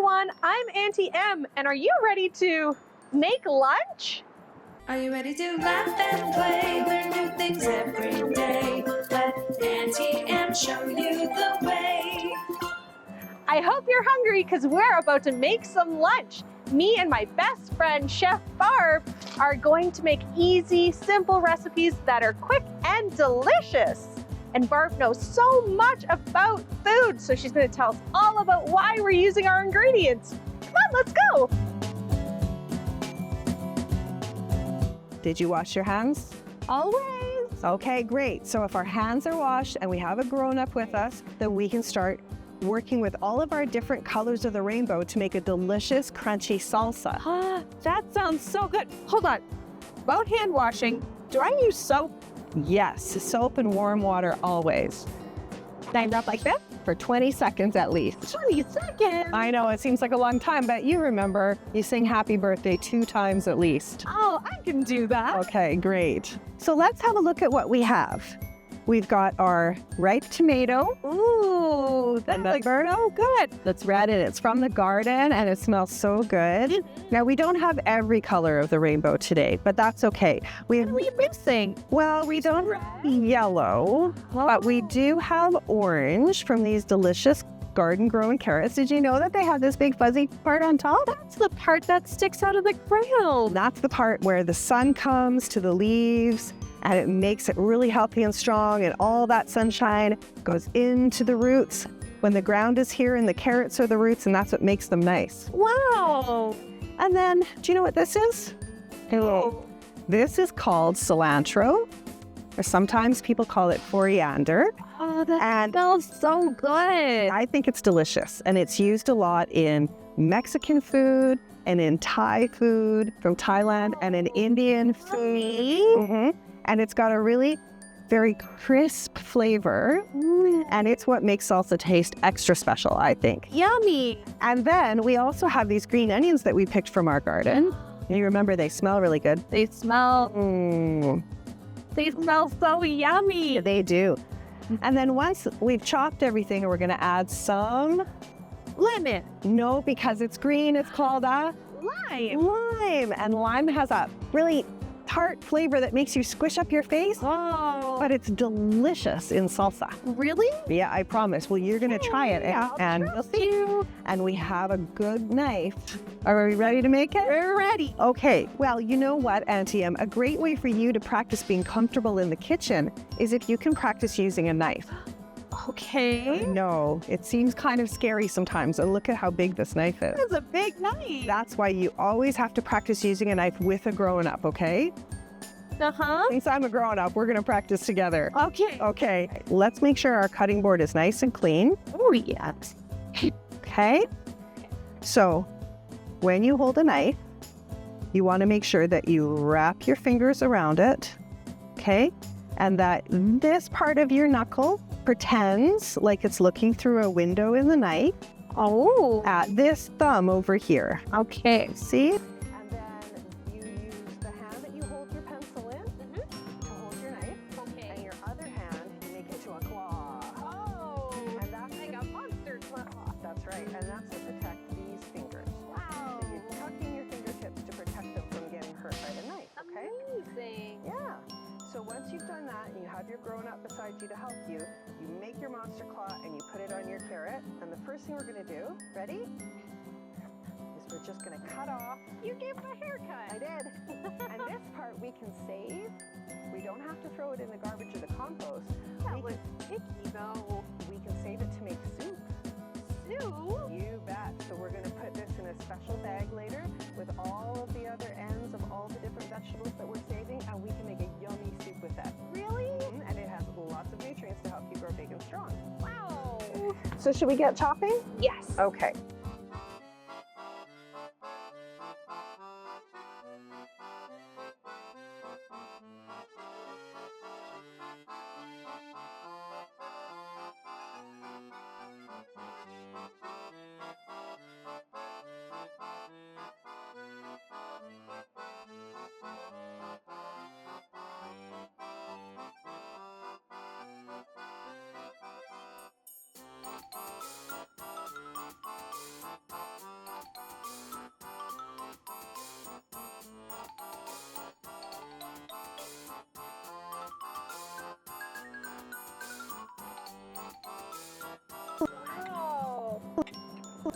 everyone, I'm Aunty Em, and are you ready to make lunch? Are you ready to laugh and play? Learn new things every day. Let Aunty Em show you the way. I hope you're hungry because we're about to make some lunch. Me and my best friend, Chef Barb, are going to make easy, simple recipes that are quick and delicious. And Barb knows so much about food, so she's going to tell us all about why we're using our ingredients. Come on, let's go. Did you wash your hands? Always. Okay, great. So if our hands are washed and we have a grown-up with us, then we can start working with all of our different colors of the rainbow to make a delicious, crunchy salsa. That sounds so good. Hold on. About hand washing, do I use soap? Yes, soap and warm water always. Stand up like this? For 20 seconds at least. 20 seconds. I know, it seems like a long time, but you remember, you sing happy birthday 2 times at least. Oh, I can do that. Okay, great. So let's have a look at what we have. We've got our ripe tomato. Ooh, that looks so good. That's red and it's from the garden and it smells so good. Now we don't have every color of the rainbow today, but that's okay. What are we missing? Well, we don't have yellow, but we do have orange from these delicious garden-grown carrots. Did you know that they have this big fuzzy part on top? That's the part that sticks out of the ground. That's the part where the sun comes to the leaves and it makes it really healthy and strong, and all that sunshine goes into the roots when the ground is here and the carrots are the roots, and that's what makes them nice. Wow. And then, do you know what this is? Oh. This is called cilantro, or sometimes people call it coriander. Oh, that smells so good. I think it's delicious, and it's used a lot in Mexican food and in Thai food from Thailand and in Indian food. And it's got a really very crisp flavor, and it's what makes salsa taste extra special, I think. Yummy. And then we also have these green onions that we picked from our garden. You remember they smell really good. They smell so yummy. They do. And then once we've chopped everything, we're going to add some lemon. No, because it's green, it's called a lime. And lime has a really tart flavor that makes you squish up your face. Oh. But it's delicious in salsa. Really? Yeah, I promise. Well, you're going to try it, and we'll see. And we have a good knife. Are we ready to make it? We're ready. Okay. Well, you know what, Aunty Em? A great way for you to practice being comfortable in the kitchen is if you can practice using a knife. Okay. No, it seems kind of scary sometimes. And look at how big this knife is. It's a big knife. That's why you always have to practice using a knife with a grown-up, okay? Since I'm a grown-up, we're going to practice together. Okay. Okay. Let's make sure our cutting board is nice and clean. Oh, yes. Okay. So when you hold a knife, you want to make sure that you wrap your fingers around it, okay? And that this part of your knuckle pretends like it's looking through a window in the night. Oh. At this thumb over here. Okay. See? And then you use the hand that you hold your pencil in to hold your knife. Okay. And your other hand, you make it into a claw. Oh. And that's like a monster claw. That's right. And that's to protect these fingers. Wow. So you tuck in your fingertips to protect them from getting hurt by the knife, okay? Amazing. Yeah. So once you've done that and you have your grown-up beside you to help you, you make your monster claw and you put it on your carrot. And the first thing we're going to do, ready? Is we're just going to cut off. You gave him a haircut. I did. And this part we can save. We don't have to throw it in the garbage or the compost. That was picky though. We can save it to make soup. Soup? You bet. So we're going to put this in a special bag later with all of the other ends of all the different vegetables that we're saving, and we can make a yummy soup with that. Really? And it has lots of nutrients to help you grow big and strong. Wow. So should we get chopping? Yes. Okay.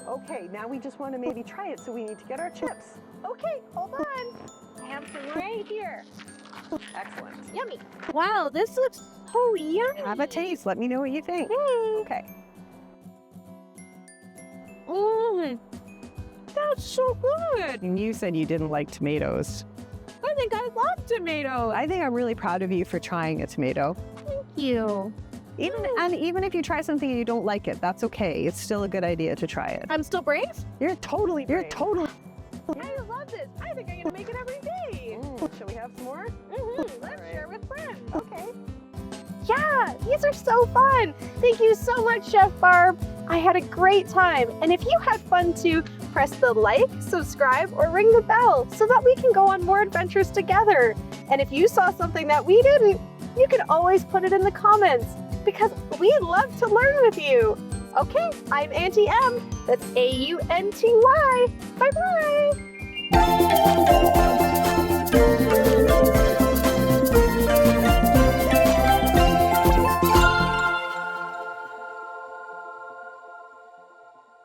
Okay, now we just want to maybe try it, so we need to get our chips. Okay, hold on. I have some right here. Excellent. Yummy. Wow, this looks so yummy. Have a taste. Let me know what you think. Okay. That's so good. And you said you didn't like tomatoes. I think I love tomatoes. I think I'm really proud of you for trying a tomato. Thank you. Even if you try something and you don't like it, that's okay. It's still a good idea to try it. I'm still brave? You're totally. I love this. I think I'm gonna make it every day. Shall we have some more? Let's right. share with friends. Okay. Yeah, these are so fun. Thank you so much, Chef Barb. I had a great time. And if you had fun too, press the like, subscribe, or ring the bell so that we can go on more adventures together. And if you saw something that we didn't, you can always put it in the comments because we'd love to learn with you. Okay, I'm Aunty Em. That's A-U-N-T-Y. Bye-bye.